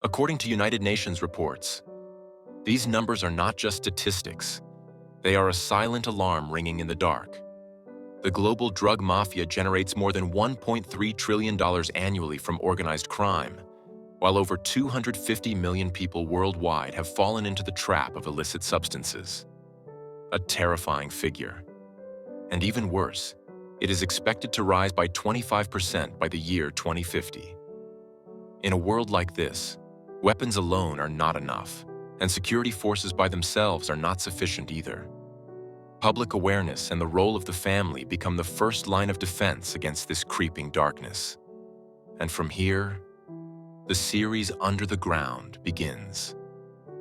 According to United Nations reports, these numbers are not just statistics. They are a silent alarm ringing in the dark. The global drug mafia generates more than $1.3 trillion annually from organized crime, while over 250 million people worldwide have fallen into the trap of illicit substances. A terrifying figure. And even worse, it is expected to rise by 25% by the year 2050. In a world like this, weapons alone are not enough, and security forces by themselves are not sufficient either. Public awareness and the role of the family become the first line of defense against this creeping darkness. And from here, the series Under the Ground begins.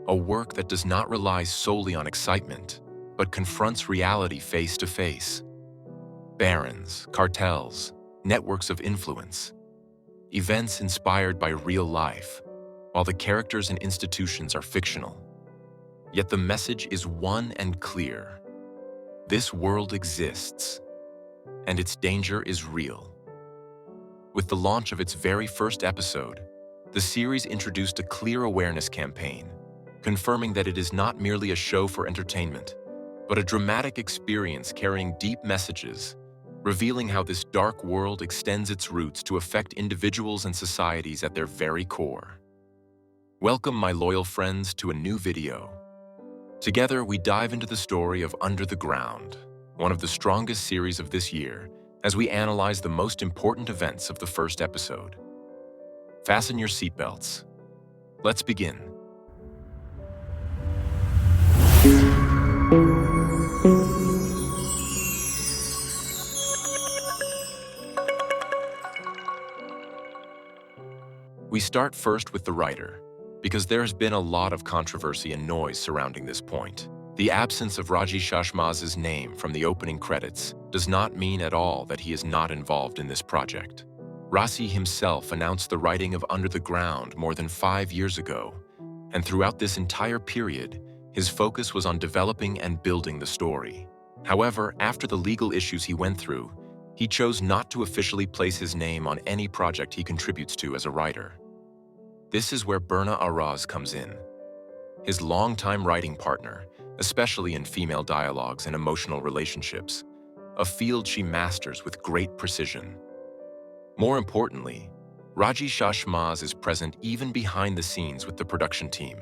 A work that does not rely solely on excitement, but confronts reality face to face. Barons, cartels, networks of influence, events inspired by real life, while the characters and institutions are fictional. Yet the message is one and clear. This world exists, and its danger is real. With the launch of its very first episode, the series introduced a clear awareness campaign, confirming that it is not merely a show for entertainment, but a dramatic experience carrying deep messages, revealing how this dark world extends its roots to affect individuals and societies at their very core. Welcome, my loyal friends, to a new video. Together, we dive into the story of Under the Ground, one of the strongest series of this year, as we analyze the most important events of the first episode. Fasten your seatbelts. Let's begin. We start first with the writer, because there has been a lot of controversy and noise surrounding this point. The absence of Raji Shashmaz's name from the opening credits does not mean at all that he is not involved in this project. Rasi himself announced the writing of Under the Ground more than 5 years ago, and throughout this entire period, his focus was on developing and building the story. However, after the legal issues he went through, he chose not to officially place his name on any project he contributes to as a writer. This is where Berna Araz comes in. His longtime writing partner, especially in female dialogues and emotional relationships, a field she masters with great precision. More importantly, Raji Shashmaz is present even behind the scenes with the production team.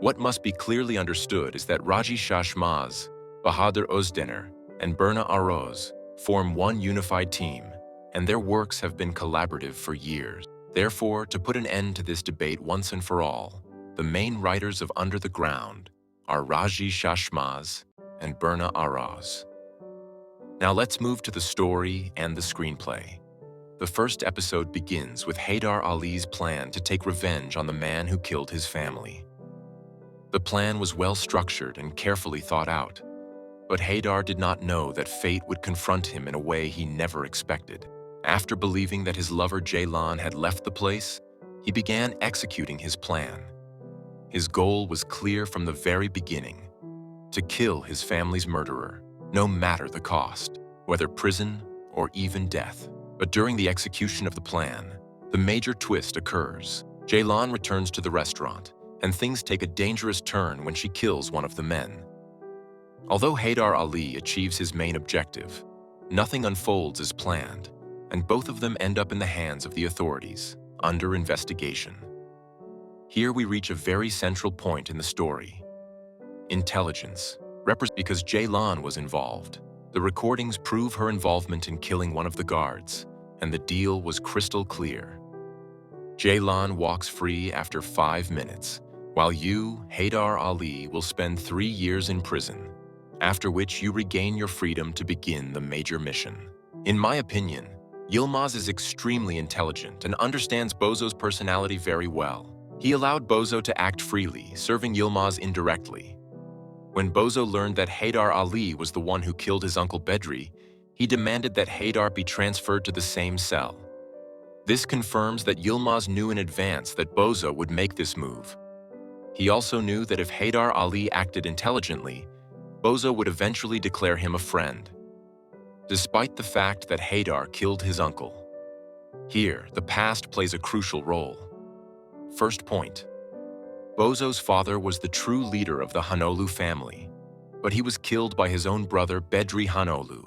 What must be clearly understood is that Raji Shashmaz, Bahadur Özdener, and Berna Araz form one unified team, and their works have been collaborative for years. Therefore, to put an end to this debate once and for all, the main writers of Under the Ground are Raji Shashmaz and Berna Araz. Now let's move to the story and the screenplay. The first episode begins with Haydar Ali's plan to take revenge on the man who killed his family. The plan was well structured and carefully thought out, but Haydar did not know that fate would confront him in a way he never expected. After believing that his lover Ceylan had left the place, he began executing his plan. His goal was clear from the very beginning: to kill his family's murderer, no matter the cost, whether prison or even death. But during the execution of the plan, the major twist occurs. Ceylan returns to the restaurant, and things take a dangerous turn when she kills one of the men. Although Haydar Ali achieves his main objective, nothing unfolds as planned, and both of them end up in the hands of the authorities, under investigation. Here we reach a very central point in the story. Intelligence. Because Ceylan was involved, the recordings prove her involvement in killing one of the guards, and the deal was crystal clear. Ceylan walks free after 5 minutes, while you, Haydar Ali, will spend 3 years in prison, after which you regain your freedom to begin the major mission. In my opinion, Yilmaz is extremely intelligent and understands Bozo's personality very well. He allowed Bozo to act freely, serving Yilmaz indirectly. When Bozo learned that Haydar Ali was the one who killed his uncle Bedri, he demanded that Haydar be transferred to the same cell. This confirms that Yilmaz knew in advance that Bozo would make this move. He also knew that if Haydar Ali acted intelligently, Bozo would eventually declare him a friend. Despite the fact that Haydar killed his uncle, here the past plays a crucial role. First point. Bozo's father was the true leader of the Hanolu family, but he was killed by his own brother Bedri Hanolu,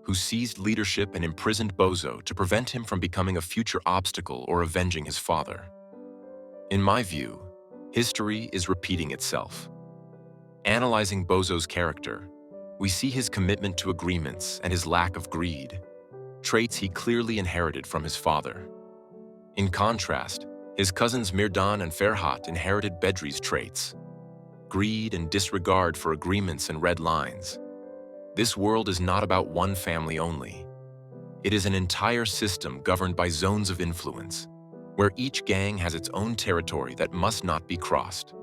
who seized leadership and imprisoned Bozo to prevent him from becoming a future obstacle or avenging his father. In my view, history is repeating itself. Analyzing Bozo's character, we see his commitment to agreements and his lack of greed, traits he clearly inherited from his father. In contrast, his cousins Mirdan and Ferhat inherited Bedri's traits: greed and disregard for agreements and red lines. This world is not about one family only. It is an entire system governed by zones of influence, where each gang has its own territory that must not be crossed.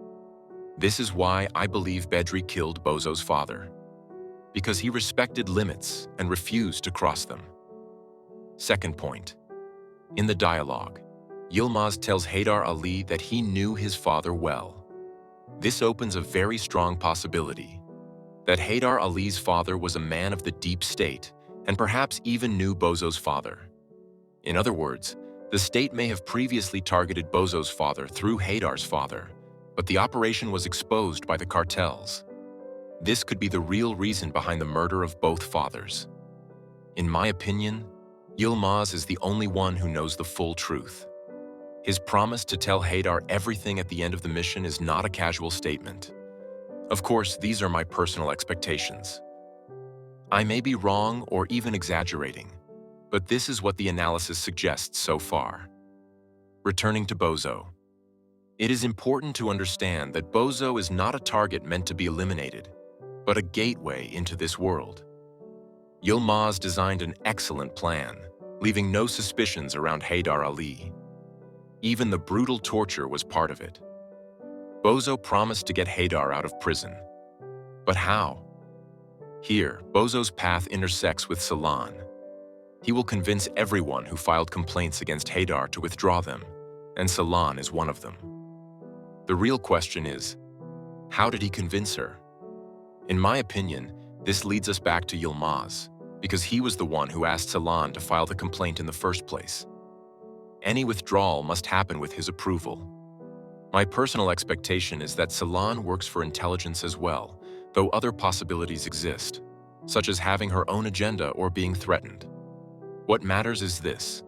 This is why I believe Bedri killed Bozo's father, because he respected limits and refused to cross them. Second point. In the dialogue, Yilmaz tells Haydar Ali that he knew his father well. This opens a very strong possibility that Haydar Ali's father was a man of the deep state and perhaps even knew Bozo's father. In other words, the state may have previously targeted Bozo's father through Haydar's father, but the operation was exposed by the cartels. This could be the real reason behind the murder of both fathers. In my opinion, Yilmaz is the only one who knows the full truth. His promise to tell Haydar everything at the end of the mission is not a casual statement. Of course, these are my personal expectations. I may be wrong or even exaggerating, but this is what the analysis suggests so far. Returning to Bozo. It is important to understand that Bozo is not a target meant to be eliminated, but a gateway into this world. Yilmaz designed an excellent plan, leaving no suspicions around Haydar Ali. Even the brutal torture was part of it. Bozo promised to get Haydar out of prison. But how? Here, Bozo's path intersects with Salan. He will convince everyone who filed complaints against Haydar to withdraw them, and Salan is one of them. The real question is, how did he convince her? In my opinion, this leads us back to Yilmaz, because he was the one who asked Salan to file the complaint in the first place. Any withdrawal must happen with his approval. My personal expectation is that Salan works for intelligence as well, though other possibilities exist, such as having her own agenda or being threatened. What matters is this: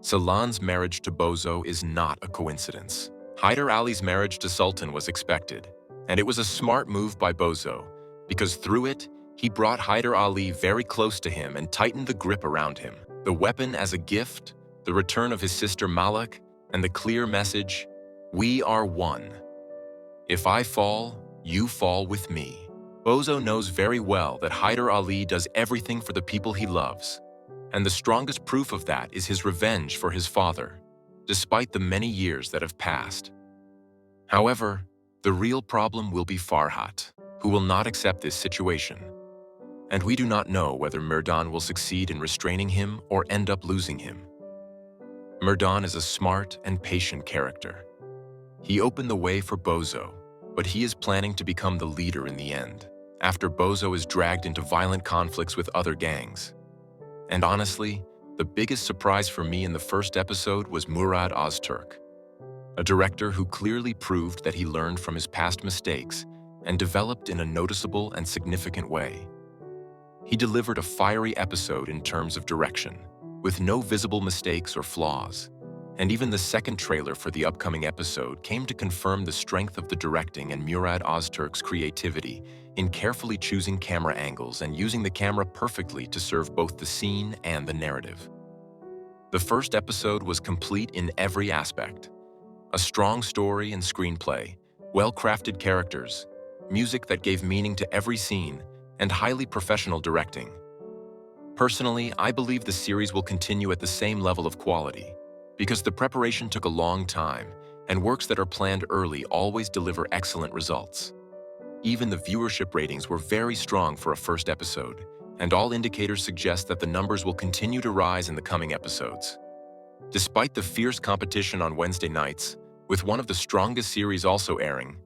Salan's marriage to Bozo is not a coincidence. Haydar Ali's marriage to Sultan was expected, and it was a smart move by Bozo, because through it, he brought Haydar Ali very close to him and tightened the grip around him. The weapon as a gift, the return of his sister Malak, and the clear message, "We are one. If I fall, you fall with me." Bozo knows very well that Haydar Ali does everything for the people he loves, and the strongest proof of that is his revenge for his father, despite the many years that have passed. However, the real problem will be Farhat, who will not accept this situation. And we do not know whether Mirdan will succeed in restraining him or end up losing him. Mirdan is a smart and patient character. He opened the way for Bozo, but he is planning to become the leader in the end, after Bozo is dragged into violent conflicts with other gangs. And honestly, the biggest surprise for me in the first episode was Murad Ozturk, a director who clearly proved that he learned from his past mistakes and developed in a noticeable and significant way. He delivered a fiery episode in terms of direction, with no visible mistakes or flaws, and even the second trailer for the upcoming episode came to confirm the strength of the directing and Murad Ozturk's creativity in carefully choosing camera angles and using the camera perfectly to serve both the scene and the narrative. The first episode was complete in every aspect: a strong story and screenplay, well-crafted characters, music that gave meaning to every scene, and highly professional directing. Personally, I believe the series will continue at the same level of quality, because the preparation took a long time, and works that are planned early always deliver excellent results. Even the viewership ratings were very strong for a first episode, and all indicators suggest that the numbers will continue to rise in the coming episodes. Despite the fierce competition on Wednesday nights, with one of the strongest series also airing,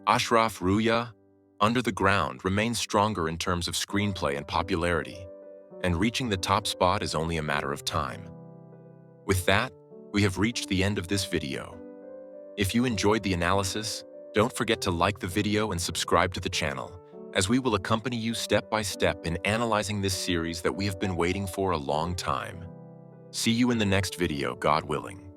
Ashraf Ruya, Under the Ground, remains stronger in terms of screenplay and popularity, and reaching the top spot is only a matter of time. With that, we have reached the end of this video. If you enjoyed the analysis, don't forget to like the video and subscribe to the channel, as we will accompany you step by step in analyzing this series that we have been waiting for a long time. See you in the next video, God willing.